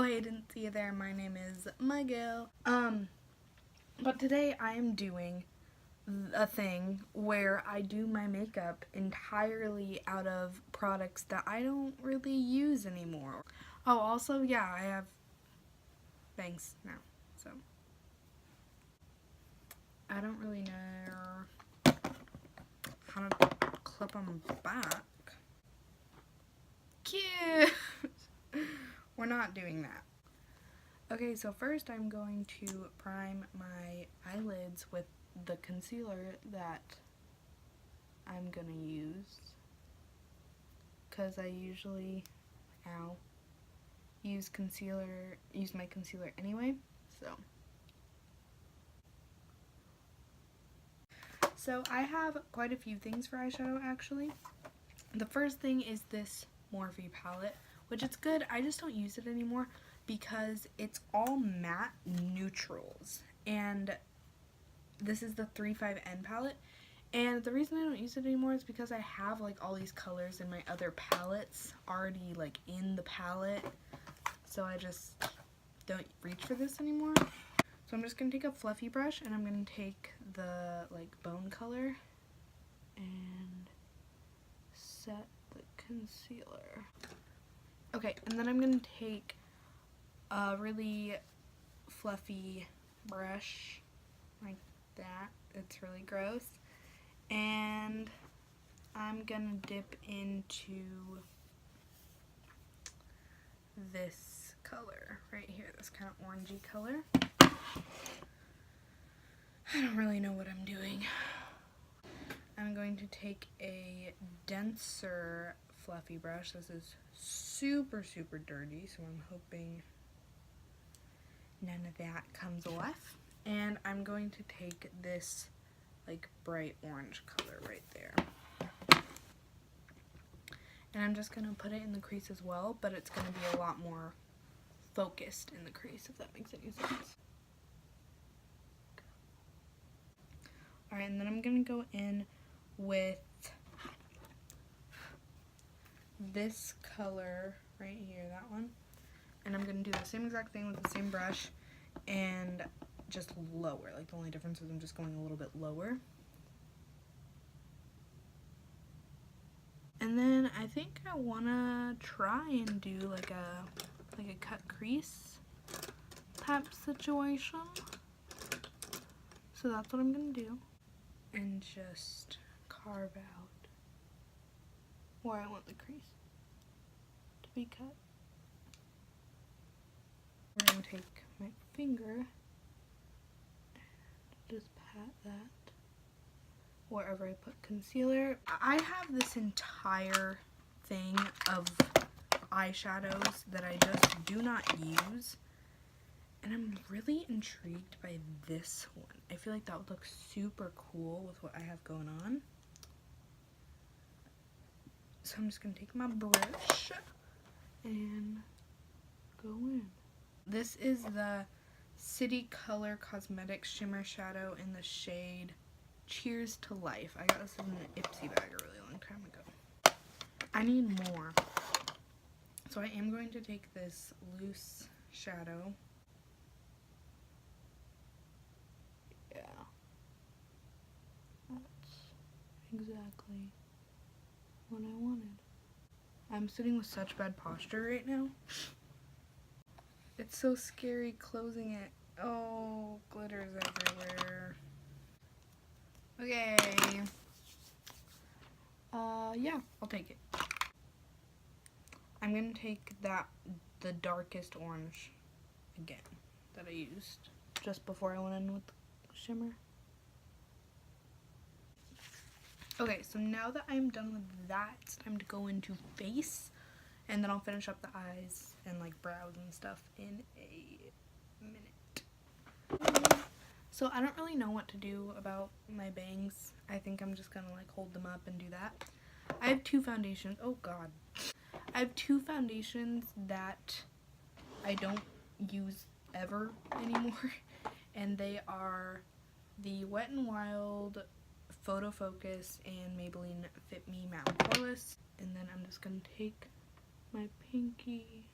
hey, didn't see you there. My name is Miguel. But today I am doing a thing where I do my makeup entirely out of products that I don't really use anymore. Oh, also, yeah, I have bangs now, so I don't really know how to clip them back. Cute! We're not doing that. Okay, so first I'm going to prime my eyelids with the concealer that I'm gonna use, because I usually use my concealer anyway. So I have quite a few things for eyeshadow actually. The first thing is this Morphe palette, which is good. I just don't use it anymore because it's all matte neutrals, and this is the 35N palette. And the reason I don't use it anymore is because I have like all these colors in my other palettes already like in the palette, so I just don't reach for this anymore. So I'm just going to take a fluffy brush and I'm going to take the like bone color and set the concealer. Okay, and then I'm going to take a really fluffy brush like that. It's really gross. And I'm gonna dip into this color right here, this kind of orangey color. I don't really know what I'm doing. I'm going to take a denser fluffy brush. This is super dirty, so I'm hoping none of that comes off. And I'm going to take this like bright orange color right there. And I'm just going to put it in the crease as well, but it's going to be a lot more focused in the crease, if that makes any sense. Alright, and then I'm going to go in with this color right here, that one. And I'm going to do the same exact thing with the same brush and just lower. Like the only difference is I'm just going a little bit lower. And then I think I want to try and do like a cut crease type situation. So that's what I'm going to do. And just carve out where I want the crease to be cut. I'm going to take my finger just pat that wherever I put concealer. I have this entire thing of eyeshadows that I just do not use, and I'm really intrigued by this one. I feel like that would look super cool with what I have going on. So I'm just going to take my brush and go in. This is the City Color Cosmetics Shimmer Shadow in the shade Cheers to Life. I got this in an Ipsy bag a really long time ago. I need more. So I am going to take this loose shadow. Yeah. That's exactly what I wanted. I'm sitting with such bad posture right now. It's so scary closing it. Oh, glitter's everywhere. Okay. Yeah, I'll take it. I'm gonna take the darkest orange again that I used just before I went in with the shimmer. Okay, so now that I'm done with that, it's time to go into face, and then I'll finish up the eyes and like brows and stuff in a minute. So I don't really know what to do about my bangs. I think I'm just gonna like hold them up and do that. I have two foundations. Oh god. I have two foundations that I don't use ever anymore, and they are the Wet n Wild Photo Focus and Maybelline Fit Me Matte Poreless. And then I'm just gonna take my pinky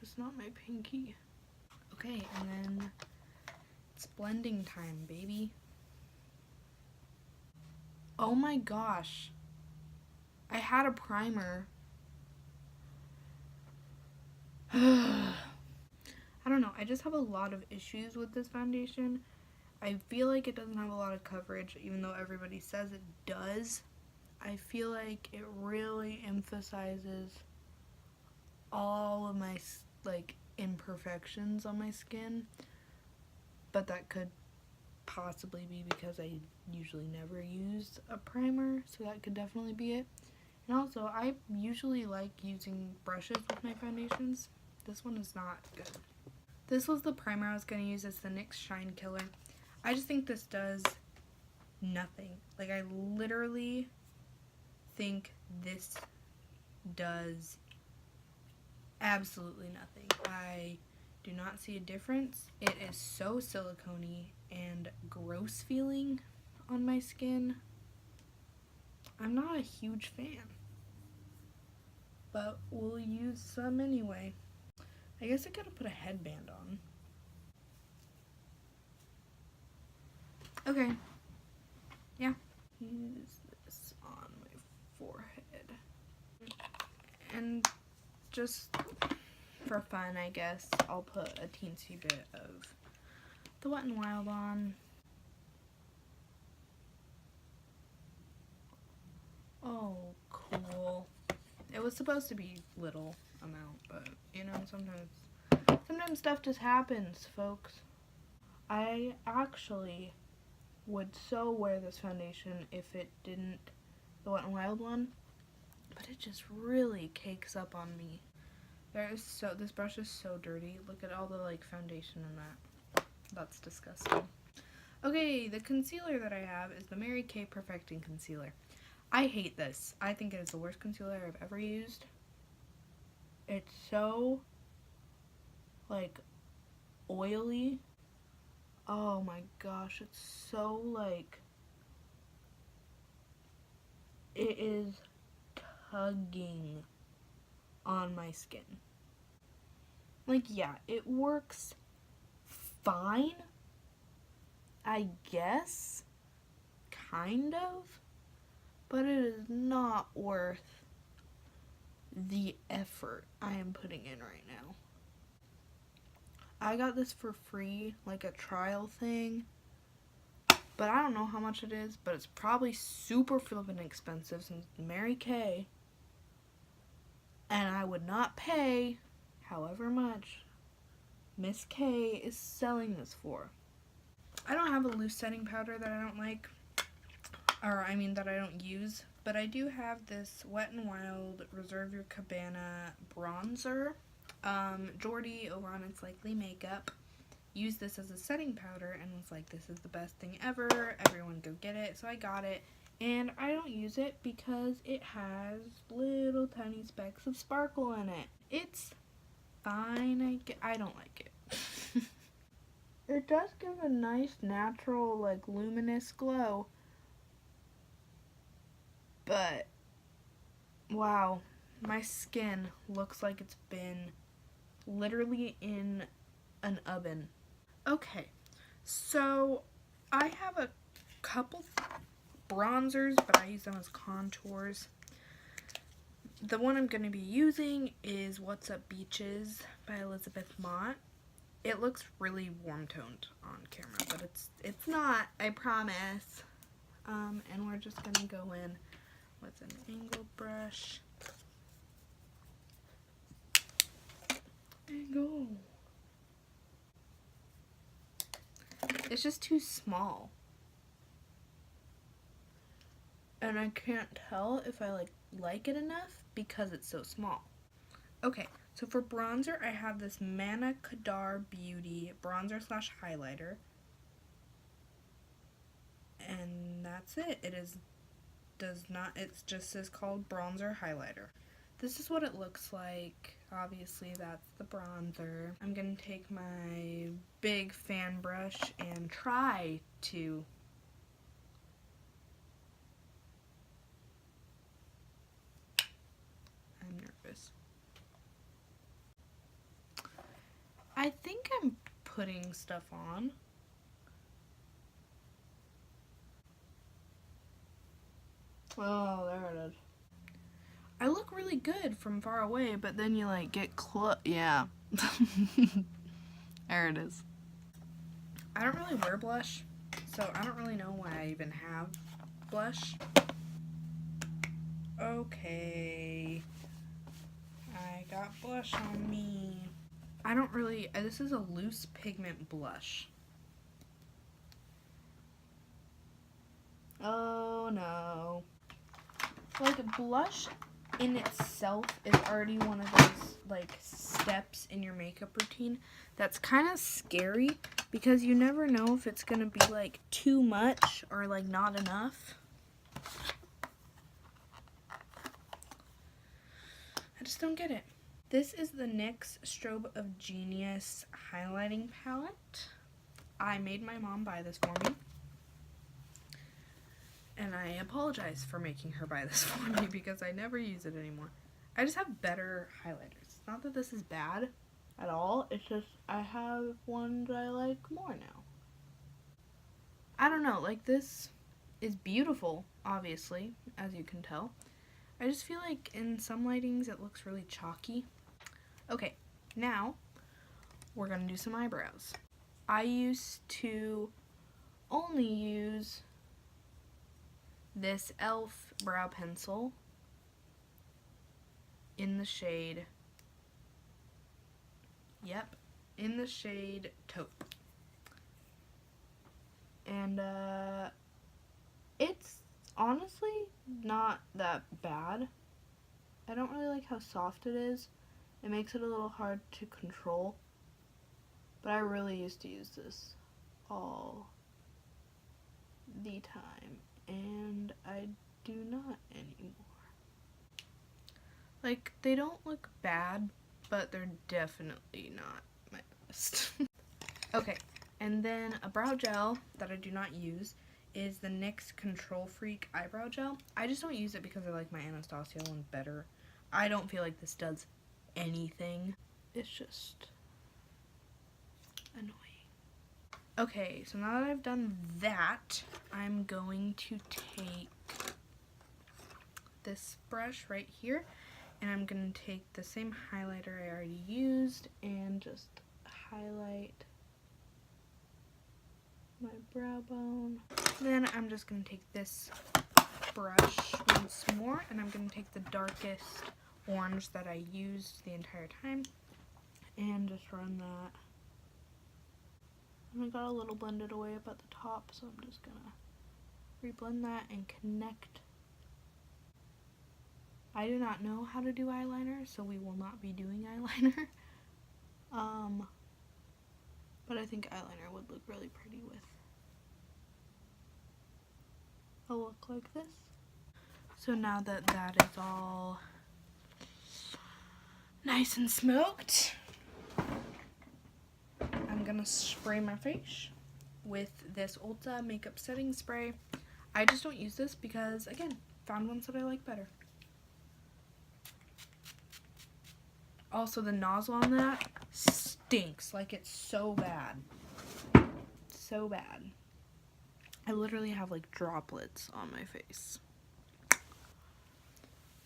It's not my pinky. Okay, and then it's blending time, baby. Oh my gosh. I had a primer. I don't know. I just have a lot of issues with this foundation. I feel like it doesn't have a lot of coverage, even though everybody says it does. I feel like it really emphasizes all of my, like, imperfections on my skin. But that could possibly be because I usually never use a primer, so that could definitely be it. And also, I usually like using brushes with my foundations. This one is not good. This was the primer I was going to use. It's the NYX Shine Killer. I just think this does nothing. Like, I literally think this does absolutely nothing. I do not see a difference. It is so silicone-y and gross feeling on my skin. I'm not a huge fan, but we'll use some anyway. I guess I gotta put a headband on. Okay. Yeah. Use this on my forehead. And just for fun, I guess, I'll put a teensy bit of the Wet n Wild on. Oh, cool. It was supposed to be little amount, but, you know, sometimes stuff just happens, folks. I actually would so wear this foundation if it didn't, the Wet n Wild one, but it just really cakes up on me. This brush is so dirty. Look at all the, like, foundation in that. That's disgusting. Okay, the concealer that I have is the Mary Kay Perfecting Concealer. I hate this. I think it is the worst concealer I've ever used. It's so, like, oily. Oh my gosh, it's so, like, it is tugging on my skin. Like, yeah, it works fine, I guess, kind of, but it is not worth the effort I am putting in right now. I got this for free, like a trial thing, but I don't know how much it is, but it's probably super flippin' expensive since Mary Kay, and I would not pay however much Miss K is selling this for. I don't have a loose setting powder that I don't like, or I mean that I don't use, but I do have this Wet n Wild Reserve Your Cabana bronzer. Jordy over on It's Likely Makeup used this as a setting powder and was like, this is the best thing ever, everyone go get it. So I got it, and I don't use it because it has little tiny specks of sparkle in it. It's fine, I don't like it. It does give a nice natural, like, luminous glow, but wow, my skin looks like it's been literally in an oven. Okay, so I have a couple bronzers, but I use them as contours. The one I'm going to be using is What's Up Beaches by Elizabeth Mott. It looks really warm toned on camera, but it's not, I promise. And we're just going to go in with an angled brush. Angle. It's just too small. And I can't tell if I like it enough because it's so small. Okay, so for bronzer, I have this Manna Kadar Beauty bronzer slash highlighter. And that's it. It's just is called bronzer highlighter. This is what it looks like. Obviously, that's the bronzer. I'm going to take my big fan brush and try to I'm nervous. I think I'm putting stuff on. Oh, there it is. I look really good from far away, but then you like get yeah. There it is. I don't really wear blush, so I don't really know why I even have blush. Okay. I got blush on me. I don't really, this is a loose pigment blush. Oh no. Like, blush in itself is already one of those, like, steps in your makeup routine that's kind of scary because you never know if it's gonna be, like, too much or, like, not enough. I just don't get it. This is the NYX Strobe of Genius highlighting palette. I made my mom buy this for me. And I apologize for making her buy this for me because I never use it anymore. I just have better highlighters. It's not that this is bad at all. It's just I have ones I like more now. I don't know. Like, this is beautiful, obviously, as you can tell. I just feel like in some lightings it looks really chalky. Okay, now we're going to do some eyebrows. I used to only use this e.l.f. brow pencil in the shade, in the shade Taupe. And it's honestly not that bad. I don't really like how soft it is. It makes it a little hard to control. But I really used to use this all the time. And I do not anymore. Like, they don't look bad, but they're definitely not my best. Okay, and then a brow gel that I do not use is the NYX Control Freak Eyebrow Gel. I just don't use it because I like my Anastasia one better. I don't feel like this does anything. It's just annoying. Okay, so now that I've done that, I'm going to take this brush right here, and I'm going to take the same highlighter I already used and just highlight my brow bone. Then I'm just going to take this brush once more, and I'm going to take the darkest orange that I used the entire time and just run that. And I got a little blended away up at the top, so I'm just gonna reblend that and connect. I do not know how to do eyeliner, so we will not be doing eyeliner. But I think eyeliner would look really pretty with a look like this. So now that that is all nice and smoked, I'm gonna spray my face with this Ulta makeup setting spray. I just don't use this because, again, found ones that I like better. Also, the nozzle on that stinks. Like, it's so bad. So bad. I literally have, like, droplets on my face.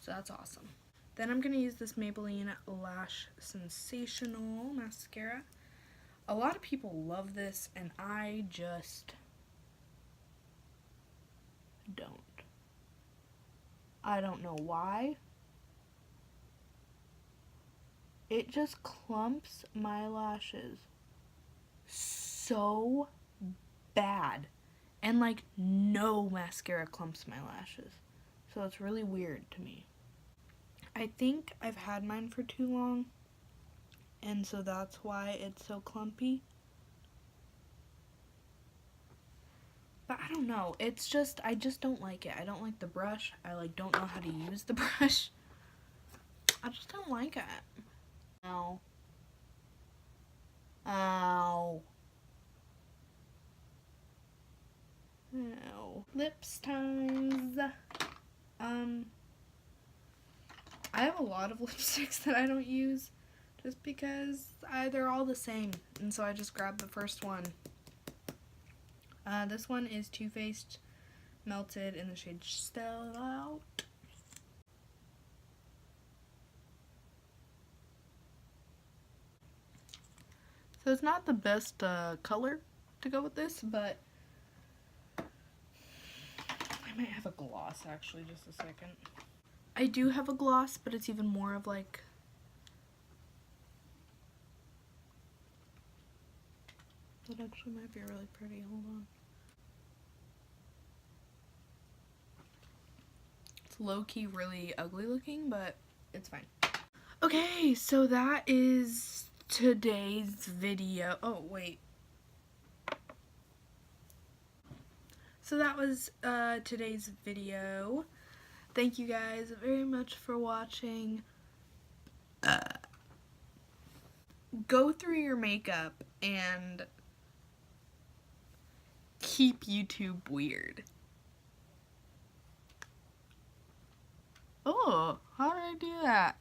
So that's awesome. Then I'm gonna use this Maybelline Lash Sensational mascara. A lot of people love this, and I just don't. I don't know why. It just clumps my lashes so bad. And, like, no mascara clumps my lashes. So it's really weird to me. I think I've had mine for too long, and so that's why it's so clumpy. But I don't know. It's just, I just don't like it. I don't like the brush. I, like, don't know how to use the brush. I just don't like it. Ow. Ow. Ow. Lips times. I have a lot of lipsticks that I don't use just because they're all the same, and so I just grabbed the first one. This one is Too Faced Melted in the shade Stell Out. So it's not the best color to go with this, but I might have a gloss actually, just a second. I do have a gloss, but it's even more of like, that actually might be really pretty, hold on. It's low-key really ugly looking, but it's fine. Okay, so that is today's video. Oh, wait. So that was today's video. Thank you guys very much for watching. Go through your makeup and keep YouTube weird. Oh, how did I do that?